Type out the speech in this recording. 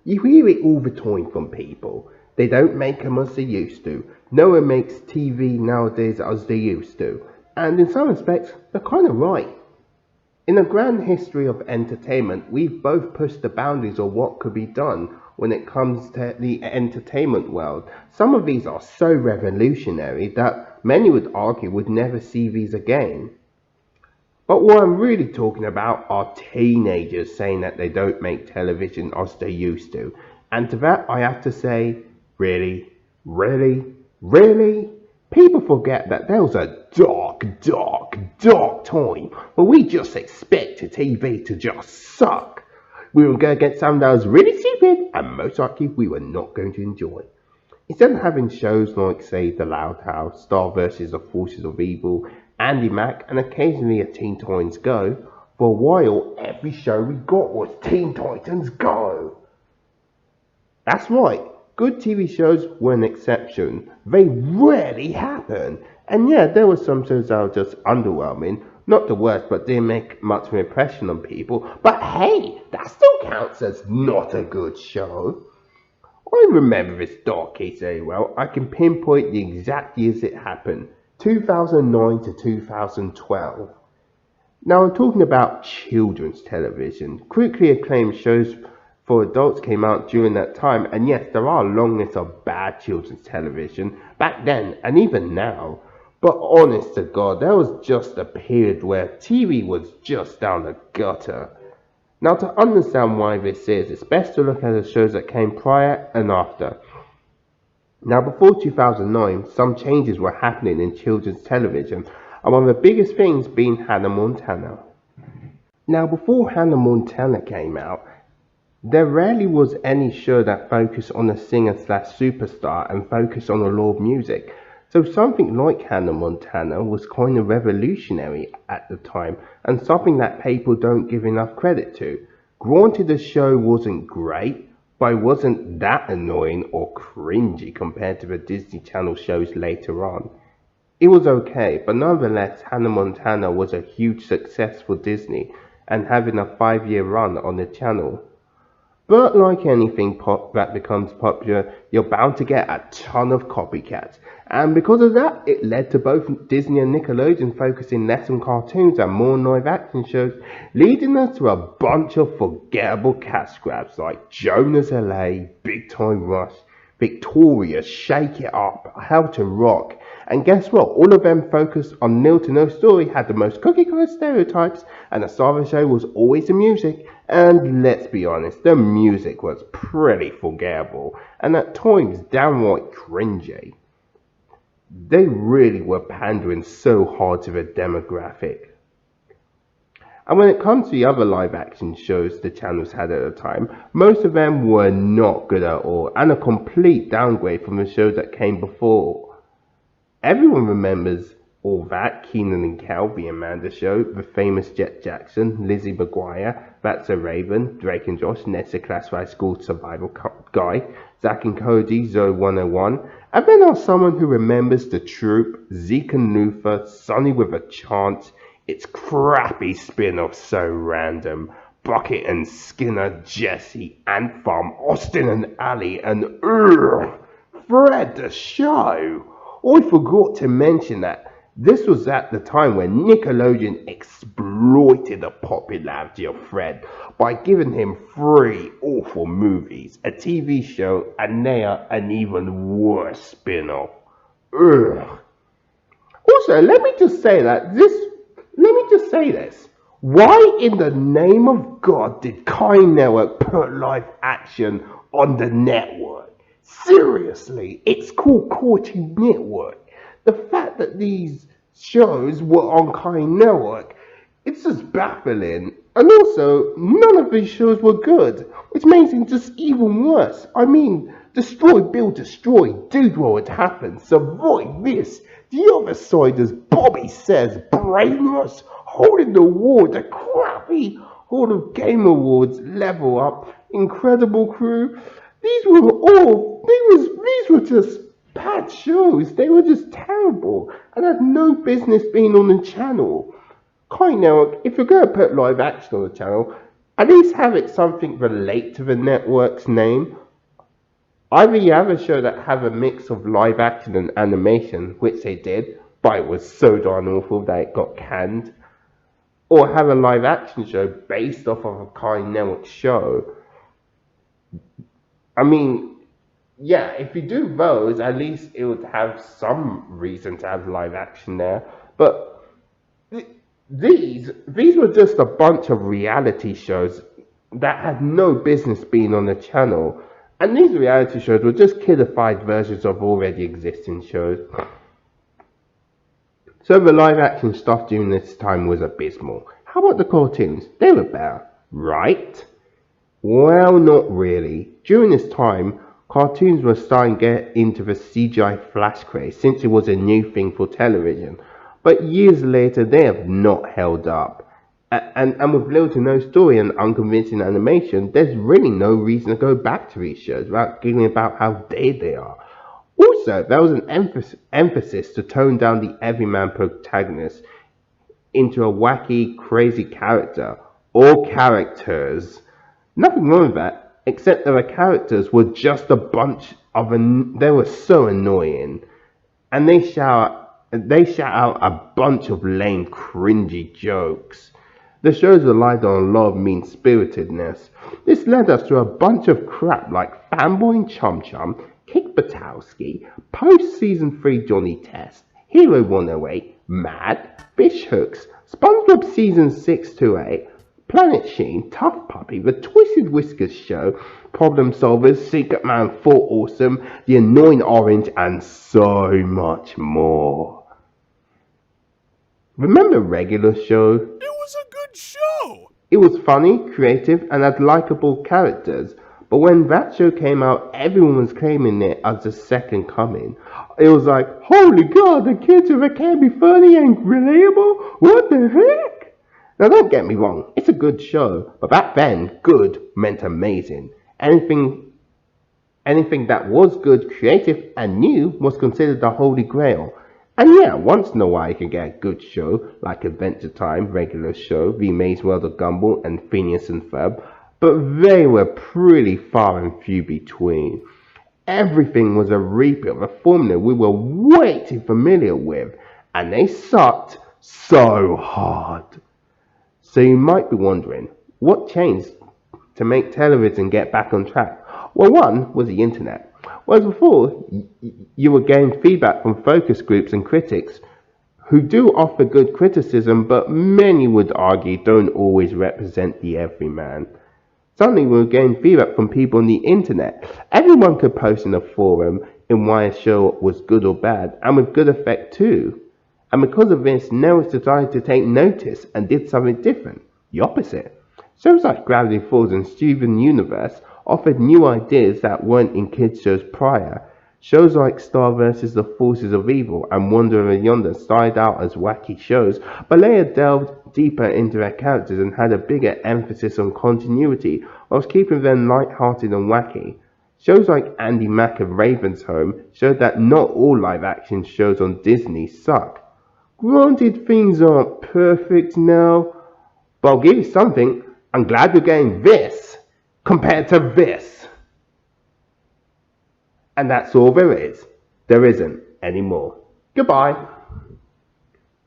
You hear it all the time from people. They don't make them as they used to. No one makes TV nowadays as they used to. And in some respects, they're kind of right. In the grand history of entertainment, we've both pushed the boundaries of what could be done when it comes to the entertainment world. Some of these are so revolutionary that many would argue would never see these again. But what I'm really talking about are teenagers saying that they don't make television as they used to. And to that I have to say, really? Really? Really? People forget that there was a dark time when we just expected TV to just suck. We were going to get something that was really stupid and most likely we were not going to enjoy. Instead of having shows like, say, The Loud House, Star vs. the Forces of Evil, Andy Mack, and occasionally a Teen Titans Go, for a while every show we got was Teen Titans Go. That's right, good TV shows were an exception. They rarely happen. And yeah, there were some shows that were just underwhelming. Not the worst, but didn't make much of an impression on people. But hey, that still counts as not a good show. I remember this dark case very well. I can pinpoint the exact years it happened. 2009 to 2012. Now I'm talking about children's television. Critically acclaimed shows for adults came out during that time, and yes, there are a long list of bad children's television back then and even now. But honest to God, there was just a period where TV was just down the gutter. Now to understand why this is, it's best to look at the shows that came prior and after. Now before 2009, some changes were happening in children's television, and one of the biggest things being Hannah Montana. Now before Hannah Montana came out, there rarely was any show that focused on a singer/superstar and focused on the law of music. So something like Hannah Montana was kind of revolutionary at the time and something that people don't give enough credit to. Granted, the show wasn't great, but it wasn't that annoying or cringy compared to the Disney Channel shows later on. It was okay, but nonetheless, Hannah Montana was a huge success for Disney and having a 5-year run on the channel. But like anything that becomes popular, you're bound to get a ton of copycats. And because of that, it led to both Disney and Nickelodeon focusing less on cartoons and more on live action shows, leading us to a bunch of forgettable cash grabs like Jonah's LA, Big Time Rush, Victoria, Shake It Up, How to Rock. And guess what? All of them focused on nil to no story, had the most cookie cutter stereotypes, and the star of the show was always the music. And let's be honest, the music was pretty forgettable, and at times downright cringy. They really were pandering so hard to the demographic. And when it comes to the other live action shows the channels had at the time, most of them were not good at all, and a complete downgrade from the shows that came before. Everyone remembers all that, Keenan and Kel, the Amanda Show, the famous Jet Jackson, Lizzie McGuire, That's a Raven, Drake and Josh, Ned's Classified School Survival Guy, Zack and Cody, Zoe 101, and then there's someone who remembers The Troop, Zeke and Luther, Sonny with a Chance, its crappy spin-off So Random, Bucket and Skinner, Jesse, Ant Farm, Austin and Ally, and Fred the Show. I forgot to mention that this was at the time when Nickelodeon exploited the popularity of Fred by giving him 3 awful movies, a TV show, and now an even worse spin-off. Also, let me just say this. Why in the name of God did Kai Network put live action on the network? Seriously, it's called Cartoon Network. The fact that these shows were on Kai Network, it's just baffling. And also, none of these shows were good, which makes it just even worse. I mean, Destroy, Build, Destroy, Dude, what would happen? Survive this. The other side, as Bobby says, brainless, holding the award, the crappy Hall of Game Awards, Level Up, Incredible Crew. These were just bad shows. They were just terrible and had no business being on the channel. Kai Network, if you're going to put live action on the channel, At least have it something relate to the network's name. Either you have a show that have a mix of live action and animation, which they did, but it was so darn awful that it got canned, or have a live action show based off of a Cartoon Network show. I mean, yeah, if you do those, at least it would have some reason to have live action there. But these were just a bunch of reality shows that had no business being on the channel. And these reality shows were just kidified versions of already existing shows. So the live action stuff during this time was abysmal. How about the cartoons? They were better, right? Well, not really. During this time, cartoons were starting to get into the CGI flash craze since it was a new thing for television. But years later, they have not held up. And with little to no story and unconvincing animation, there's really no reason to go back to these shows without giggling about how dated they are. Also, there was an emphasis to tone down the everyman protagonist into a wacky, crazy character, or characters. Nothing wrong with that, except that the characters were just a bunch of they were so annoying, and they shout out a bunch of lame, cringy jokes. The shows relied on a lot of mean-spiritedness. This led us to a bunch of crap like Fanboy and Chum Chum, Kick Buttowski, post-season 3 Johnny Test, Hero 108, Mad, Fish Hooks, SpongeBob season 6 to 8, Planet Sheen, Tough Puppy, The Twisted Whiskers Show, Problem Solvers, Secret Man 4 Awesome, The Annoying Orange, and so much more. Remember Regular Show? It was a good show! It was funny, creative, and had likable characters. But when that show came out, everyone was claiming it as the second coming. It was like, holy god, the kids of it can be funny and relatable? What the heck? Now don't get me wrong, it's a good show, but back then, good meant amazing. Anything that was good, creative, and new was considered the holy grail. And yeah, once in a while you can get a good show, like Adventure Time, Regular Show, The Amazing World of Gumball, and Phineas and Ferb, but they were pretty far and few between. Everything was a repeat of a formula we were way too familiar with, and they sucked so hard. So you might be wondering, what changed to make television get back on track? Well, one was the internet. Whereas before, you were getting feedback from focus groups and critics who do offer good criticism, but many would argue don't always represent the everyman. Suddenly we were getting feedback from people on the internet. Everyone could post in a forum in why a show was good or bad, and with good effect too. And because of this, networks decided to take notice and did something different, the opposite. Shows like Gravity Falls and Steven Universe offered new ideas that weren't in kids shows prior. Shows like Star vs. the Forces of Evil and Wonder Over Yonder started out as wacky shows, but later delved deeper into their characters and had a bigger emphasis on continuity, whilst keeping them light-hearted and wacky. Shows like Andy Mack of Raven's Home showed that not all live-action shows on Disney suck. Granted, things aren't perfect now, but I'll give you something. I'm glad we're getting this compared to this. And that's all there is. There isn't any more. Goodbye.